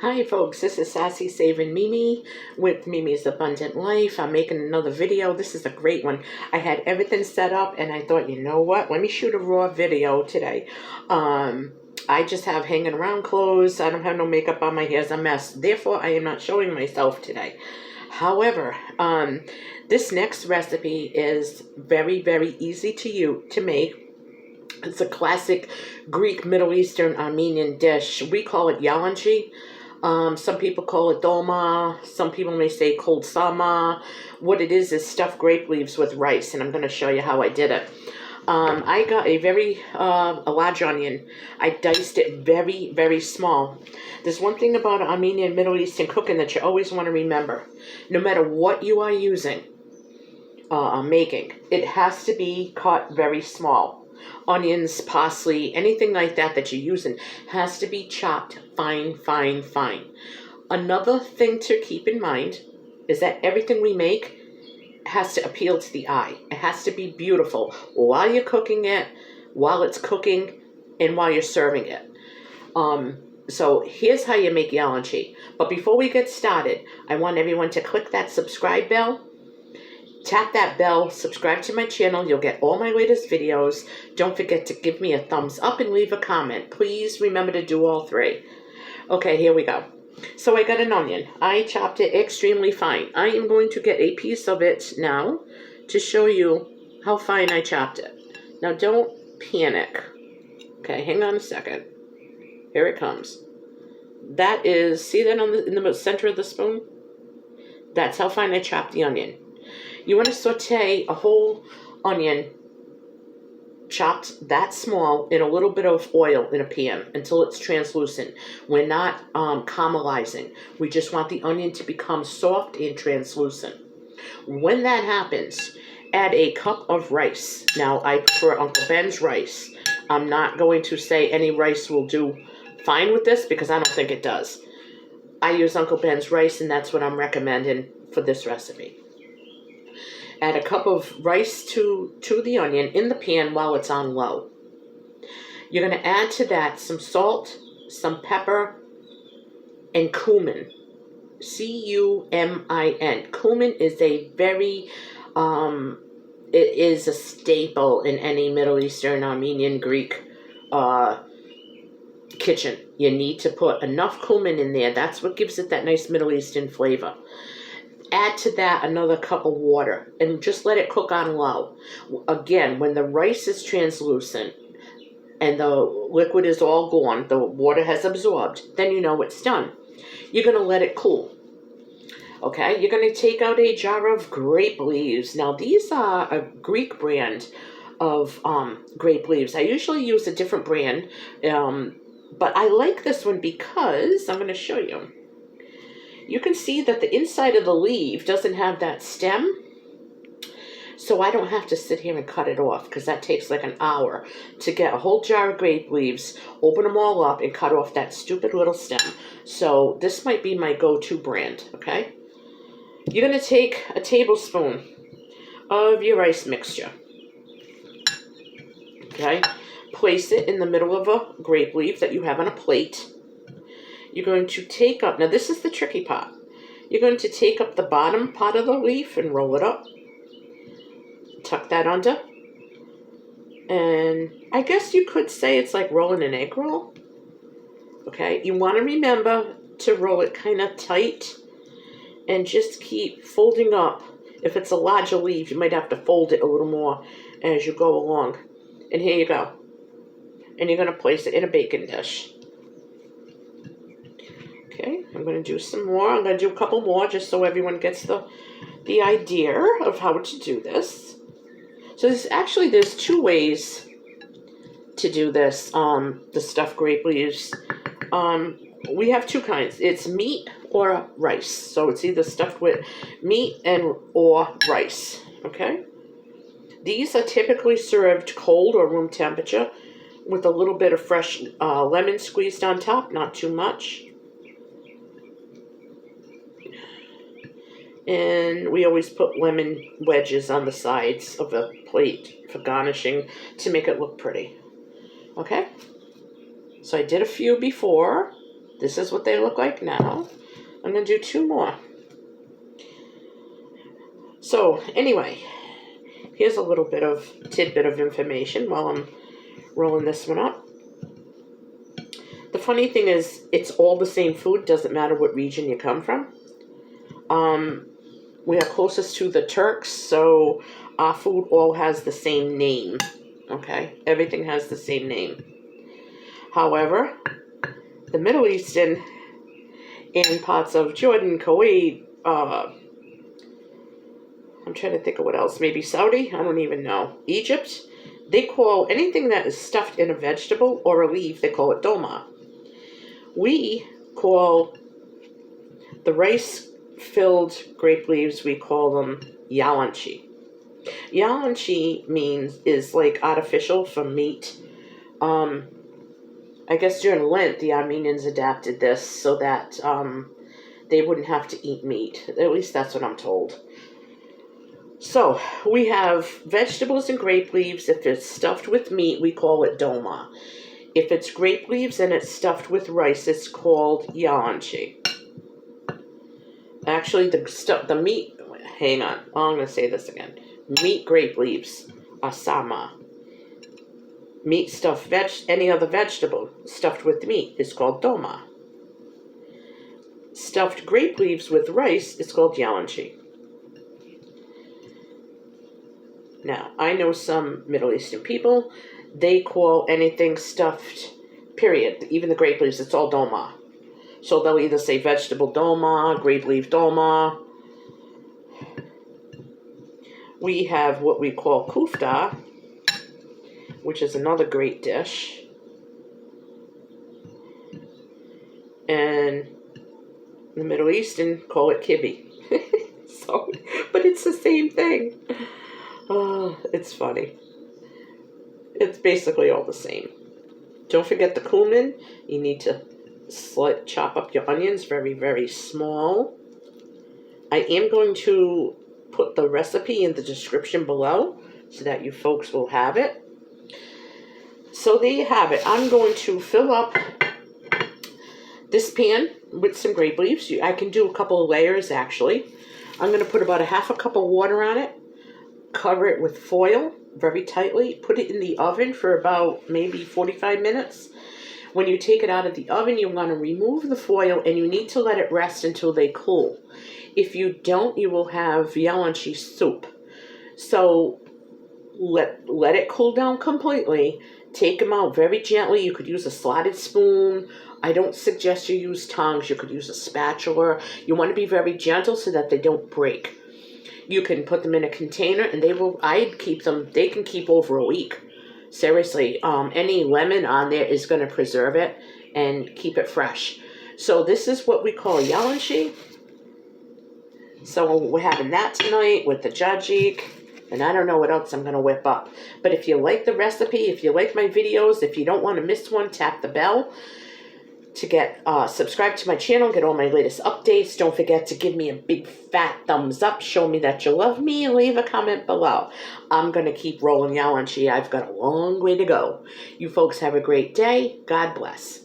Hi folks, this is Sassy Saving Mimi with Mimi's Abundant Life. I'm making another video. This is a great one. I had everything set up and I thought, you know what? Let me shoot a raw video today. I just have hanging around clothes. I don't have no makeup on. My hair's a mess. Therefore, I am not showing myself today. However, this next recipe is very, very easy to make. It's a classic Greek, Middle Eastern, Armenian dish. We call it Yalanchi. Some people call it dolma. Some people may say cold sama. What it is stuffed grape leaves with rice, and I'm going to show you how I did it. I got a large onion. I diced it very, very small. There's one thing about Armenian Middle Eastern cooking that you always want to remember. No matter what you are using, making, it has to be cut very small. Onions, parsley, anything like that that you're using has to be chopped fine, fine, fine. Another thing to keep in mind is that everything we make has to appeal to the eye. It has to be beautiful while you're cooking it, while it's cooking, and while you're serving it. So here's how you make Yalanchi. But before we get started, I want everyone to click that subscribe bell. Tap that bell, subscribe to my channel. You'll get all my latest videos. Don't forget to give me a thumbs up and leave a comment. Please remember to do all three. Okay, here we go. So I got an onion. I chopped it extremely fine. I am going to get a piece of it now to show you how fine I chopped it. Now don't panic. Okay, hang on a second. Here it comes. That is, see that in the center of the spoon? That's how fine I chopped the onion. You want to saute a whole onion chopped that small in a little bit of oil in a pan until it's translucent. We're not caramelizing. We just want the onion to become soft and translucent. When that happens, add a cup of rice. Now, I prefer Uncle Ben's rice. I'm not going to say any rice will do fine with this because I don't think it does. I use Uncle Ben's rice, and that's what I'm recommending for this recipe. Add a cup of rice to the onion in the pan while it's on low. You're going to add to that some salt, some pepper, and cumin. C-U-M-I-N. Cumin is a very, it is a staple in any Middle Eastern, Armenian, Greek kitchen. You need to put enough cumin in there. That's what gives it that nice Middle Eastern flavor. Add to that another cup of water and just let it cook on low. Again, when the rice is translucent and the liquid is all gone, the water has absorbed, then you know it's done. You're going to let it cool. Okay, you're going to take out a jar of grape leaves. Now, these are a Greek brand of grape leaves. I usually use a different brand, but I like this one because I'm going to show you. You can see that the inside of the leaf doesn't have that stem, so I don't have to sit here and cut it off because that takes like an hour to get a whole jar of grape leaves, open them all up, and cut off that stupid little stem. So this might be my go-to brand, okay? You're going to take a tablespoon of your rice mixture, okay? Place it in the middle of a grape leaf that you have on a plate. You're going to take up, now this is the tricky part. You're going to take up the bottom part of the leaf and roll it up. Tuck that under. And I guess you could say it's like rolling an egg roll. Okay, you want to remember to roll it kind of tight and just keep folding up. If it's a larger leaf, you might have to fold it a little more as you go along. And here you go. And you're going to place it in a baking dish. Okay, I'm going to do some more. I'm going to do a couple more just so everyone gets the idea of how to do this. So there's two ways to do this, the stuffed grape leaves. We have two kinds. It's meat or rice. So it's either stuffed with meat or rice, okay? These are typically served cold or room temperature with a little bit of fresh lemon squeezed on top, not too much. And we always put lemon wedges on the sides of the plate for garnishing to make it look pretty. Okay? So I did a few before. This is what they look like now. I'm going to do 2 more. So, anyway, here's a little bit of tidbit of information while I'm rolling this one up. The funny thing is, it's all the same food. Doesn't matter what region you come from. We are closest to the Turks, so our food all has the same name. Okay? Everything has the same name. However, the Middle Eastern in parts of Jordan, Kuwait, I'm trying to think of what else. Maybe Saudi? I don't even know. Egypt? They call anything that is stuffed in a vegetable or a leaf, they call it dolma. We call the rice-filled grape leaves, we call them Yalanchi. Yalanchi is like artificial for meat. I guess during Lent, the Armenians adapted this so that they wouldn't have to eat meat. At least that's what I'm told. So, we have vegetables and grape leaves. If it's stuffed with meat, we call it dolma. If it's grape leaves and it's stuffed with rice, it's called yalanchi. Actually, the meat, hang on, I'm going to say this again. Meat grape leaves are sama. Meat stuffed any other vegetable stuffed with meat is called dolma. Stuffed grape leaves with rice is called yalanchi. Now, I know some Middle Eastern people, they call anything stuffed, period. Even the grape leaves, it's all dolma. So they'll either say vegetable dolma, grape leaf dolma. We have what we call kufta, which is another great dish. And the Middle Eastern call it kibbeh. So, but it's the same thing. Oh, it's funny. It's basically all the same. Don't forget the cumin. You need to chop up your onions very, very small. I am going to put the recipe in the description below so that you folks will have it. So there you have it. I'm going to fill up this pan with some grape leaves. I can do a couple of layers, actually. I'm going to put about a half a cup of water on it. Cover it with foil very tightly. Put it in the oven for about maybe 45 minutes. When you take it out of the oven, you want to remove the foil and you need to let it rest until they cool. If you don't, you will have yalanchi soup. So let it cool down completely. Take them out very gently. You could use a slotted spoon. I don't suggest you use tongs. You could use a spatula. You want to be very gentle so that they don't break. You can put them in a container and I'd keep them, they can keep over a week. Seriously, any lemon on there is going to preserve it and keep it fresh. So this is what we call yalanchi. So we're having that tonight with the jajik. And I don't know what else I'm going to whip up. But if you like the recipe, if you like my videos, if you don't want to miss one, tap the bell to get subscribe to my channel, get all my latest updates. Don't forget to give me a big fat thumbs up. Show me that you love me and leave a comment below. I'm going to keep rolling yalanchi. I've got a long way to go. You folks have a great day. God bless.